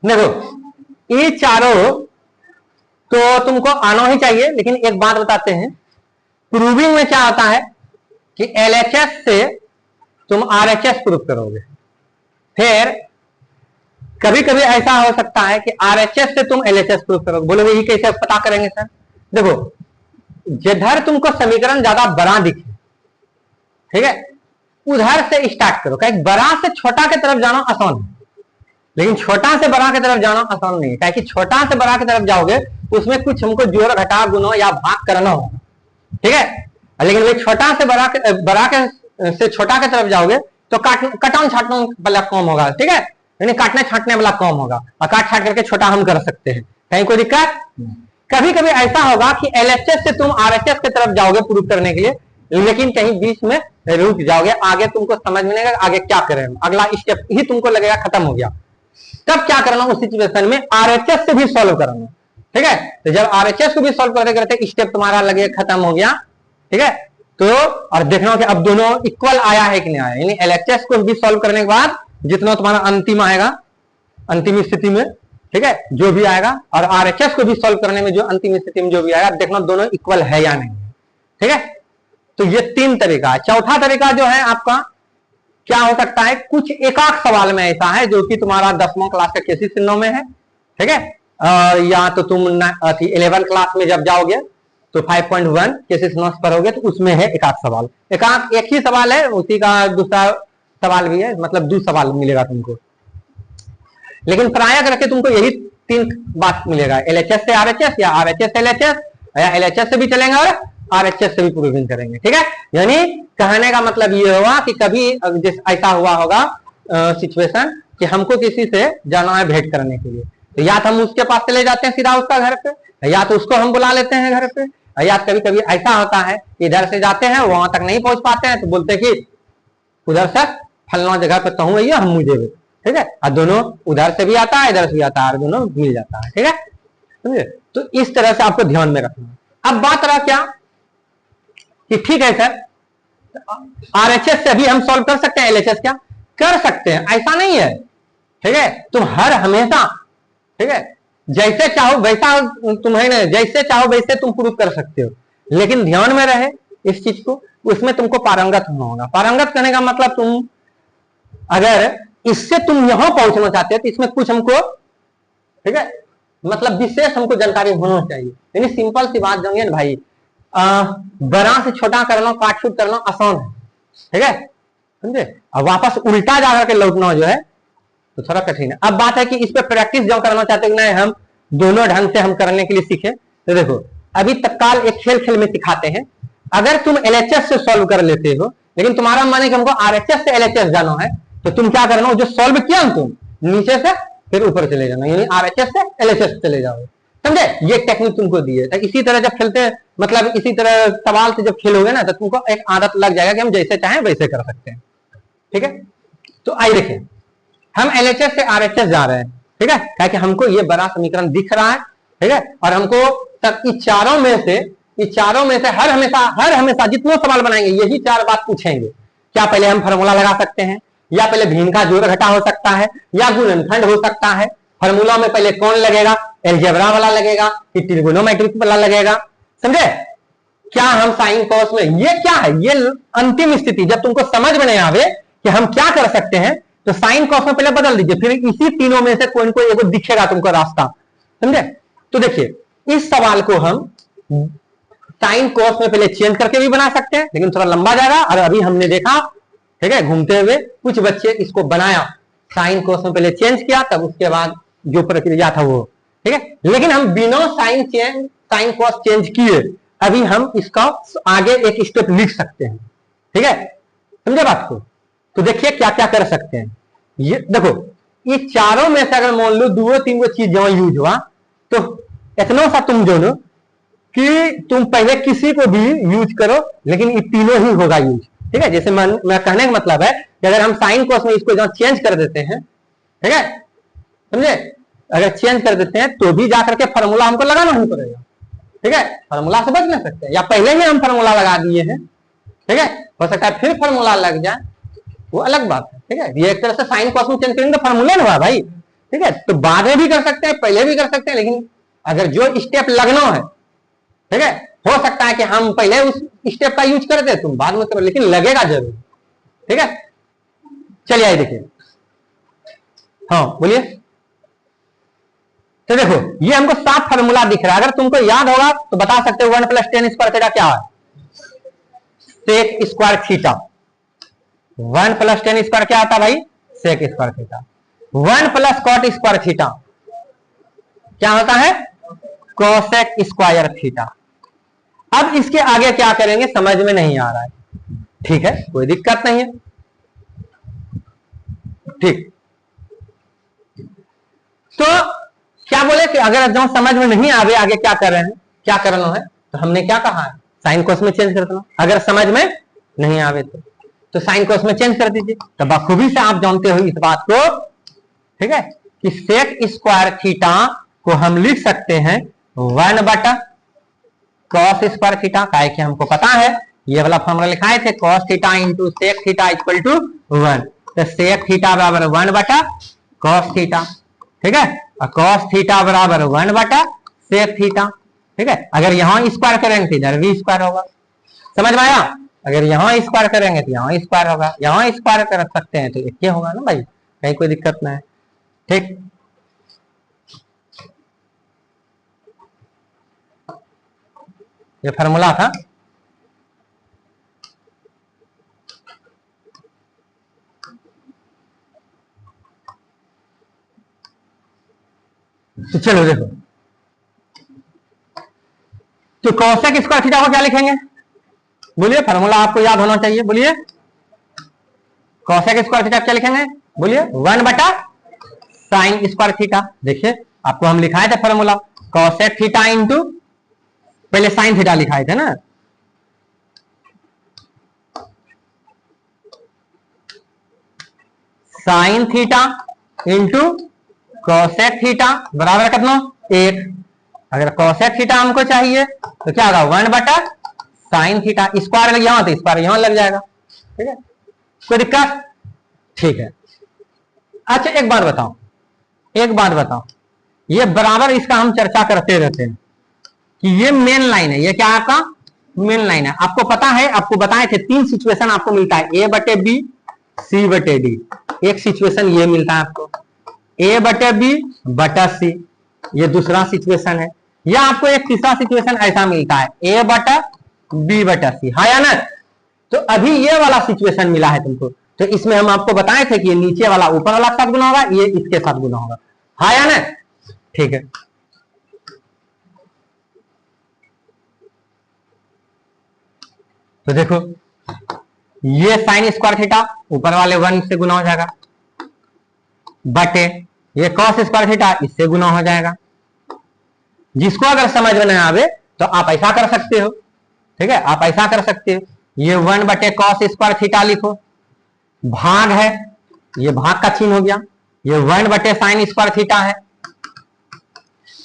देखो ये चारों तो तुमको आना ही चाहिए, लेकिन एक बात बताते हैं, प्रूविंग में क्या होता है कि एलएचएस से तुम आरएचएस प्रूव करोगे। फिर कभी कभी ऐसा हो सकता है कि आरएचएस से तुम एलएचएस प्रूव करोगे। बोलोगे ये कैसे पता करेंगे सर? देखो जिधर तुमको समीकरण ज्यादा बड़ा दिखे, ठीक है, उधर से स्टार्ट करो। कहीं बड़ा से छोटा की तरफ जाना आसान है, लेकिन छोटा से बड़ा की तरफ जाना आसान नहीं है। कि छोटा से बड़ा की तरफ जाओगे उसमें कुछ हमको जोड़ घटा गुना या भाग करना होगा, ठीक है। लेकिन वही छोटा से बड़ा के से छोटा की तरफ जाओगे तो कटान छाटने वाला कम होगा, ठीक है, यानी काटने छाटने वाला कम होगा, और काट छाट करके छोटा हम कर सकते हैं, कहीं कोई दिक्कत। कभी कभी ऐसा होगा कि एलएचएस से तुम आरएचएस की तरफ जाओगे प्रूव करने के लिए, लेकिन कहीं बीच में रुक जाओगे, आगे तुमको समझ में नहीं आएगा आगे क्या करें, अगला स्टेप ही तुमको लगेगा खत्म हो गया। तब क्या करना उस सिचुएशन में, आरएचएस से भी सॉल्व करना, ठीक है। तो जब आरएचएस को भी सॉल्व करते करते स्टेप तुम्हारा लगे खत्म हो गया, ठीक है, तो और देखना कि अब दोनों इक्वल आया है कि नहीं आया, यानी एलएचएस को भी सॉल्व करने के बाद जितना तुम्हारा अंतिम आएगा, अंतिम स्थिति में, ठीक है, जो भी आएगा, और आरएचएस को भी सॉल्व करने में जो अंतिम स्थिति में जो भी आएगा, देखना दोनों इक्वल है या नहीं, ठीक है। तो ये तीन तरीका है। चौथा तरीका जो है आपका क्या हो सकता है, कुछ एकाक सवाल में ऐसा है जो कि तुम्हारा 10वां क्लास का केसी चिन्हों में है, ठीक है, या तो तुम 11 क्लास में जब जाओगे तो 5.1 केसेस नोट्स पढ़ोगे तो उसमें है एकाक सवाल। एकाक एक ही सवाल है, उसी का दूसरा सवाल भी है, मतलब 2 सवाल मिलेगा तुमको, लेकिन प्राय करके तुमको यही 3 बात मिलेगा, एलएचएस से आरएचएस या आरएचएस से एलएचएस, या एलएचएस से भी चलेंगे और आरएचएस से भी प्रूविंग करेंगे, ठीक है। यानी कहने का मतलब ये हुआ कि कभी ऐसा हुआ होगा सिचुएशन कि हमको किसी से जाना है भेंट करने के लिए, तो या तो हम उसके पास चले जाते हैं सीधा उसका घर पे, या तो उसको हम बुला लेते हैं घर पे, या कभी कभी ऐसा होता है इधर से जाते हैं वहां तक नहीं पहुंच पाते हैं तो बोलते कि उधर से फलना जगह पे कहूँ भैया हम मुझे, ठीक है, और दोनों उधर से भी आता है इधर से भी आता है, दोनों मिल जाता है, ठीक है, समझे। तो इस तरह से आपको ध्यान में रखना। अब बात रहा क्या कि ठीक है सर आरएचएस से अभी हम सॉल्व कर सकते हैं, एलएचएस क्या कर सकते हैं, ऐसा नहीं है, ठीक है। तुम हर हमेशा, ठीक है, जैसे चाहो वैसा तुम्हें जैसे चाहो वैसे तुम प्रूव कर सकते हो, लेकिन ध्यान में रहे इस चीज को, उसमें तुमको पारंगत होना होगा। पारंगत करने का मतलब तुम अगर इससे तुम यहां पहुंचना चाहते हो तो इसमें कुछ हमको, ठीक है, मतलब विशेष हमको जानकारी होना चाहिए। यानी सिंपल सी बात जानिए ना भाई, बड़ा से छोटा करना काट छूट करना आसान है, ठीक है, समझे, और वापस उल्टा जाकर के लौटना जो है तो थोड़ा कठिन है। अब बात है कि इस पे प्रैक्टिस जो करना चाहते हैं नहीं हम दोनों ढंग से हम करने के लिए सीखे, तो देखो अभी तत्काल एक खेल में सिखाते हैं। अगर तुम एलएचएस से सॉल्व कर लेते हो, लेकिन तुम्हारा मन है कि हमको आरएचएस से एलएचएस जाना है, तो तुम क्या करना, जो सॉल्व किया तुम नीचे से फिर ऊपर चले जाना, यानी आरएचएस से एलएचएस चले जाओ, समझे। ये टेक्निक तुमको दी है। तो इसी तरह जब खेलते हैं, मतलब इसी तरह सवाल से जब खेलोगे ना तो तुमको एक आदत लग जाएगा कि हम जैसे चाहें वैसे कर सकते हैं, ठीक है। तो आइए देखें, हम एलएचएस से आरएचएस जा रहे हैं, ठीक है, क्योंकि हमको ये बड़ा समीकरण दिख रहा है, ठीक है, और हमको तक इन चारों में से हर हमेशा जितने सवाल बनाएंगे यही 4 बात पूछेंगे। क्या पहले हम फार्मूला लगा सकते हैं, या पहले भिन्न का जोड़ घटा हो सकता है, या गुणनखंड हो सकता है। फार्मूला में पहले कौन लगेगा, अलजेब्रा वाला लगेगा कि ट्रिगोनोमेट्रिक वाला लगेगा, समझे। क्या हम साइन कॉस में, ये क्या है, ये अंतिम स्थिति जब तुमको समझ में नहीं आवे कि हम क्या कर सकते हैं तो साइन कॉस में पहले बदल दीजिए, फिर इसी तीनों में से कोई ना कोई एगो दिखेगा तुमको रास्ता, समझे। तो देखिए इस सवाल को हम साइन कॉस में पहले चेंज करके भी बना सकते हैं, लेकिन थोड़ा लंबा जाएगा, और अभी हमने देखा, ठीक है, घूमते हुए कुछ बच्चे इसको बनाया, साइन कॉस में पहले चेंज किया तब उसके बाद जो प्रक्रिया था वो, ठीक है, लेकिन हम बिना साइन कॉस चेंज किए अभी हम इसका आगे एक स्टेप लिख सकते हैं, ठीक है, समझे बात को। तो देखिए क्या क्या कर सकते हैं। ये देखो ये चारों में से अगर मान लो 2-3 चीज जहां यूज हुआ तो इतना सा तुम जो नो कि तुम पहले किसी को भी यूज करो, लेकिन ये तीनों ही होगा यूज, ठीक है। जैसे मैं कहने का मतलब है कि अगर हम साइन कॉस में इसको जहां चेंज कर देते हैं, ठीक है, समझे, अगर चेंज कर देते हैं तो भी जाकर के फार्मूला हमको लगाना नहीं पड़ेगा, ठीक है, फार्मूला से बच नहीं सकते, या पहले ही हम फार्मूला लगा दिए हैं, ठीक है, हो सकता है फिर फार्मूला लग जाए, वो अलग बात है, ठीक है। ये एक तरह से साइन कॉस में चेंज करेंगे तो फार्मूला ना हुआ भाई, ठीक है, तो बाद में भी कर सकते हैं, पहले भी कर सकते हैं, लेकिन अगर जो स्टेप लगना है, ठीक है, हो सकता है कि हम पहले उस स्टेप का यूज करते तुम बाद में करो, लेकिन लगेगा जरूर। ठीक है, चलिए आइए देखिए। हाँ बोलिए। तो देखो ये हमको साफ फार्मूला दिख रहा है, अगर तुमको याद होगा तो बता सकते हो 1 + tan स्क्वायर थीटा क्या है? Sec square theta. 1 + tan square क्या आता है भाई? Sec square theta. 1 + cot square theta क्या होता है? Cosec square theta. अब इसके आगे क्या करेंगे समझ में नहीं आ रहा है, ठीक है, कोई दिक्कत नहीं है, ठीक। तो क्या बोले कि अगर जो समझ में नहीं आवे आगे क्या कर रहे हैं, क्या करना है, तो हमने क्या कहा है, साइन कोस में चेंज कर देना। अगर समझ में नहीं आवे तो साइन कोस में चेंज कर दीजिए। तो बखूबी से आप जानते हो इस बात को, ठीक है, कि सेक स्क्वायर थीटा को हम लिख सकते हैं 1/cos स्क्वायर थीटा। काहे कि हमको पता है ये वाला फॉर्मूला लिखाए थे, cos theta into sec theta equal to 1। तो सेक थीटा बराबर 1/cos थीटा, ठीक है, और cos थीटा बराबर 1/सेक थीटा। ठीक है, अगर यहां स्क्वायर करेंगे तो इधर भी स्क्वायर होगा, समझ में आया? अगर यहां स्क्वायर करेंगे तो यहां स्क्वायर होगा, यहां स्क्वायर कर सकते हैं तो एक होगा ना भाई, कहीं कोई दिक्कत ना है, ठीक। ये फार्मूला था। तो चलो देखो, तो कोसेक स्क्वायर थीटा को क्या लिखेंगे? बोलिए, फार्मूला आपको याद होना चाहिए, बोलिए। कोसेक स्क्वायर थीटा क्या लिखेंगे? बोलिए, 1/sin स्क्वायर थीटा। देखिए आपको हम लिखाए थे फार्मूला, कोसेक थीटा इंटू, पहले साइन थीटा लिखाए थे ना, sine theta into cosec theta बराबर कितना? 1। अगर कोसेक थीटा हमको चाहिए तो क्या होगा? 1/sin theta. स्क्वायर लग यहां तो स्क्वायर यहां लग जाएगा, ठीक है, कोई दिक्कत? ठीक है। अच्छा एक बात बताओ, एक बात बताओ, ये बराबर इसका हम चर्चा करते रहते हैं कि ये मेन लाइन है, ये क्या है आपका? मेन लाइन है। आपको पता है, आपको बताए थे 3 सिचुएशन आपको मिलता है, A/B, C/D। एक सिचुएशन ये मिलता है आपको A/B/C, ये दूसरा सिचुएशन है। या आपको एक तीसरा सिचुएशन ऐसा मिलता है A/B/C, हाँ या ना? तो अभी ये वाला सिचुएशन मिला है तुमको, तो इसमें हम आपको बताए थे कि ये नीचे वाला ऊपर वाला साथ गुना होगा, ये इसके साथ गुना होगा, हाँ या ना? ठीक है। तो देखो ये साइन स्क्वायर थीटा ऊपर वाले 1 से गुना हो जाएगा, बटे ये कॉस स्क्वायर थीटा इससे गुना हो जाएगा। जिसको अगर समझ में नहीं आवे तो आप ऐसा कर सकते हो, ठीक है, आप ऐसा कर सकते हो, ये 1/cos स्क्वायर थीटा लिखो, भाग है, ये भाग का चिन्ह हो गया, ये 1/sin स्क्वायर थीटा है,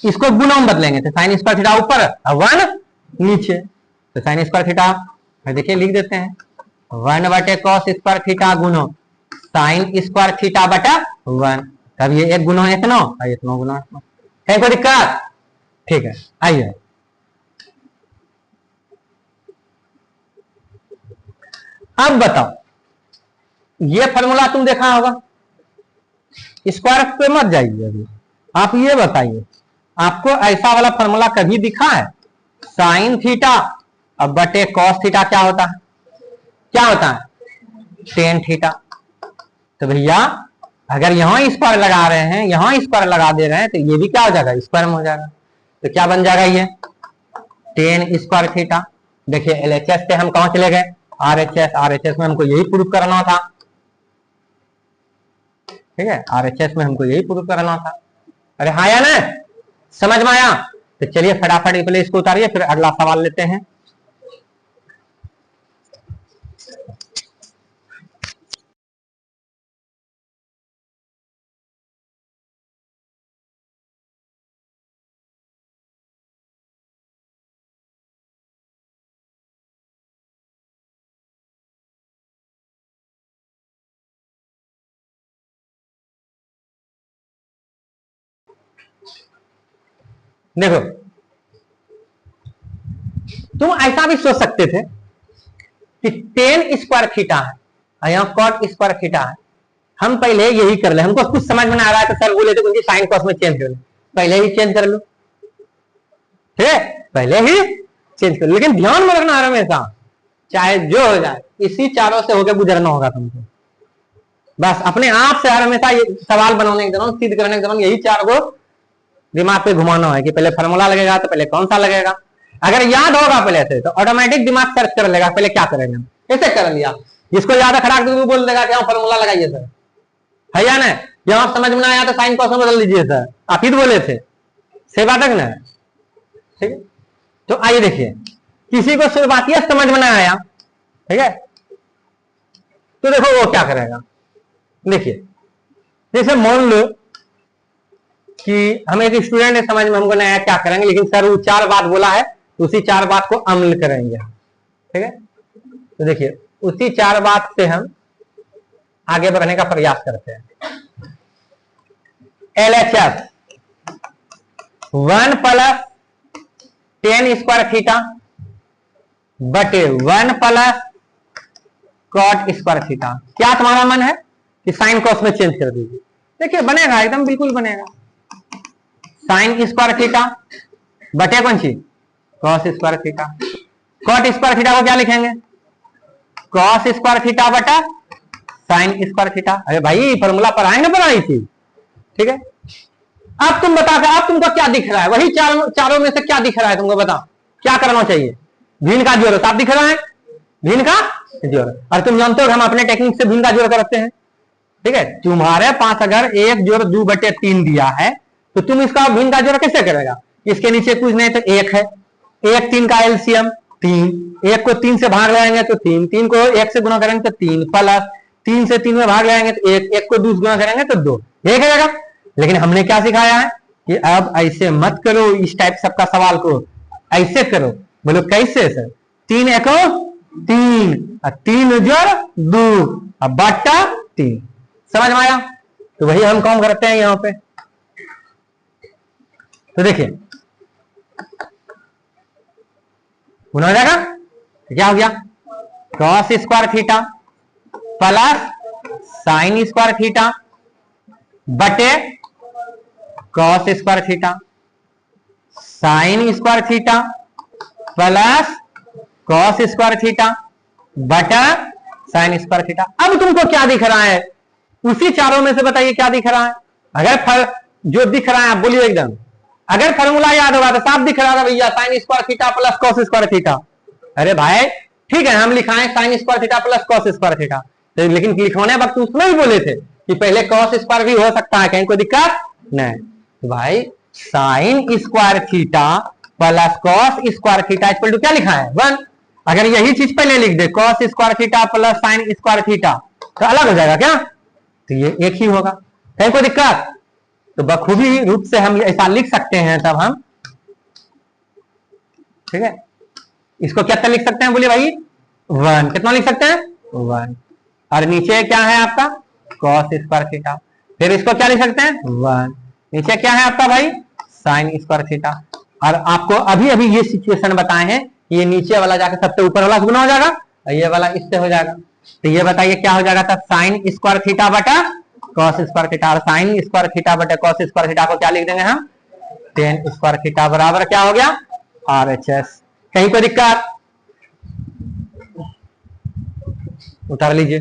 इसको गुना में बदलेंगे तो साइन स्क्वायर थीटा ऊपर और 1 नीचे, तो साइन स्क्वायर थीटा देखिए लिख देते हैं 1/cos स्क्वायर थीटा गुनो साइन स्क्वायर थीटा बटा 1। तब ये एक गुना इतना और इतना गुना इतना, है कोई दिक्कत? ठीक है, आइए अब बताओ, ये फॉर्मूला तुम देखा होगा, स्क्वायर पे मत जाइए अभी, आप ये बताइए आपको ऐसा वाला फॉर्मूला कभी दिखा है? साइन थीटा अब बटे कॉस थीटा क्या होता है? क्या होता है? Tan theta. तो भैया अगर यहां स्क्वायर लगा रहे हैं, यहां स्क्वायर लगा दे रहे हैं, तो ये भी क्या हो जाएगा? स्क्वायर में हो जाएगा। तो क्या बन जाएगा? ये टेन स्क्वायर थीटा। देखिए एलएचएस से हम कहां चले गए? आरएचएस। आरएचएस में हमको यही प्रूफ करना था, ठीक है, आरएचएस में हमको यही प्रूफ करना था। अरे हाँ या ना? समझ में आया? तो चलिए फटाफट पहले इसको उतारिए, फिर अगला सवाल लेते हैं। देखो तुम ऐसा भी सोच सकते थे कि टेन स्क्वायर थीटा है और यहाँ कॉट स्क्वायर थीटा है, हम पहले यही कर ले, हमको कुछ समझ में आ रहा है तो सर बोले थे उनकी साइन कॉस में चेंज कर लो, पहले ही चेंज कर लो, ठीक है, पहले ही चेंज कर लो। लेकिन ध्यान में रखना हमेशा, चाहे जो हो जाए इसी चारों से होकर गुजरना होगा तुमको, बस अपने आप से हर हमेशा ये सवाल बनाने के दौरान, सिद्ध करने के दौरान यही चार को दिमाग पे घुमाना है कि पहले फार्मूला लगेगा तो पहले कौन सा लगेगा। अगर याद होगा पहले से तो ऑटोमेटिक दिमाग सर्च कर लेगा पहले क्या करेंगे, ऐसे कर लिया। जिसको ज्यादा खराब तो बोल देगा कि हाँ फार्मूला लगाइए सर, है या ना, जब आप समझ में आया तो साइन कॉस में बदल लीजिए सर, आप ही बोले थे, सही बात है ना, ठीक है। तो आइए देखिए, किसी को शुरुआतिया समझ में ना आया, ठीक है, तो देखो वो क्या करेगा। देखिए जैसे मान लो कि हम एक स्टूडेंट है, समझ में हमको नहीं आया क्या करेंगे, लेकिन सर वो चार बात बोला है, उसी चार बात को अमल करेंगे, ठीक है। तो देखिए उसी चार बात से हम आगे बढ़ने का प्रयास करते हैं। LHS 1 plus ten square theta बटे 1 प्लस कॉट स्क्वायर थीटा। क्या तुम्हारा मन है कि साइन कॉस में चेंज कर दीजिए, देखिए बनेगा एकदम बिल्कुल बनेगा। साइन स्क्वायर थीटा बटे कौन सी cos square theta, cot square theta को क्या लिखेंगे, कॉस स्क्वायर थीटा बटा साइन स्क्वायर थीटा। अरे भाई फॉर्मूला पढ़ाई ना पढ़ाई थी, ठीक है। अब तुम बता दो, अब तुमको क्या दिख रहा है, वही चारों में से क्या दिख रहा है तुमको, बताओ क्या करना चाहिए। भिन्न का जोड़ साफ दिख रहा है, भिन्न का जोड़, और तुम जानते हो हम अपने टेक्निक से भिन्न का जोड़ करते हैं, ठीक है। तुम्हारे पास अगर 1 जोड़ 2 बटे 3 दिया है तो तुम इसका भिन्न का जोड़ कैसे करेगा, इसके नीचे कुछ नहीं तो 1 है, 1 3 का एलसीएम 3, 1 को 3 से भाग लगाएंगे तो 3, 3 को 1 से गुना करेंगे तो 3, प्लस 3 से 3 में भाग लगाएंगे तो 1, 1 को 2 से गुना करेंगे तो 2, एक रहेगा। लेकिन हमने क्या सिखाया है कि अब ऐसे मत करो, इस टाइप सबका सवाल को ऐसे करो। बोलो कैसे सर, 3 1 3 और 3 जोड़ 2 और बट्टा 3, समझ में आया। तो वही हम काम करते हैं यहाँ पे। तो देखिए हो जाएगा, क्या हो गया, cos square theta plus sine square theta बटे cos square theta, sine square theta plus cos square theta बटा साइन स्क्वायर थीटा। अब तुमको क्या दिख रहा है, उसी चारों में से बताइए क्या दिख रहा है। अगर जो दिख रहा है आप बोलिए एकदम, अगर फॉर्मूला याद होगा तो साफ दिख रहा था भैया, sine square theta plus cos square theta. अरे भाई ठीक है, हम लिखाएं sine square theta plus cos square theta, तो लेकिन लिखवाने वक्त उसमें ही बोले थे कि पहले कॉस स्क्वायर भी हो सकता है, कहीं कोई दिक्कत नहीं। तो भाई sine square theta plus cos square theta equal to क्या लिखा है 1। अगर यही चीज पहले लिख दे cos square theta plus sine square theta तो अलग हो जाएगा क्या, तो ये एक ही होगा, कहीं कोई दिक्कत। तो बखूबी रूप से हम ऐसा लिख सकते हैं तब हम, ठीक है। इसको क्या लिख सकते हैं बोलिए भाई 1, कितना लिख सकते हैं 1, और नीचे क्या है आपका कॉस स्क्वायर थीटा, फिर इसको क्या लिख सकते हैं 1, नीचे क्या है आपका भाई साइन स्क्वायर थीटा। और आपको अभी अभी ये सिचुएशन बताए हैं, ये नीचे वाला जाकर सबसे ऊपर वाला गुना हो जाएगा और ये वाला इससे हो जाएगा। तो ये बताइए क्या हो जाएगा तब, साइन स्क्वायर थीटा बटा कॉस स्क्वायर थीटा, और साइन स्क्वायर थीटा बटा कॉस स्क्वायर थीटा को क्या लिख देंगे हम टेन स्क्वायर थीटा बराबर क्या हो गया RHS। कहीं कोई दिक्कत, उतार लीजिए।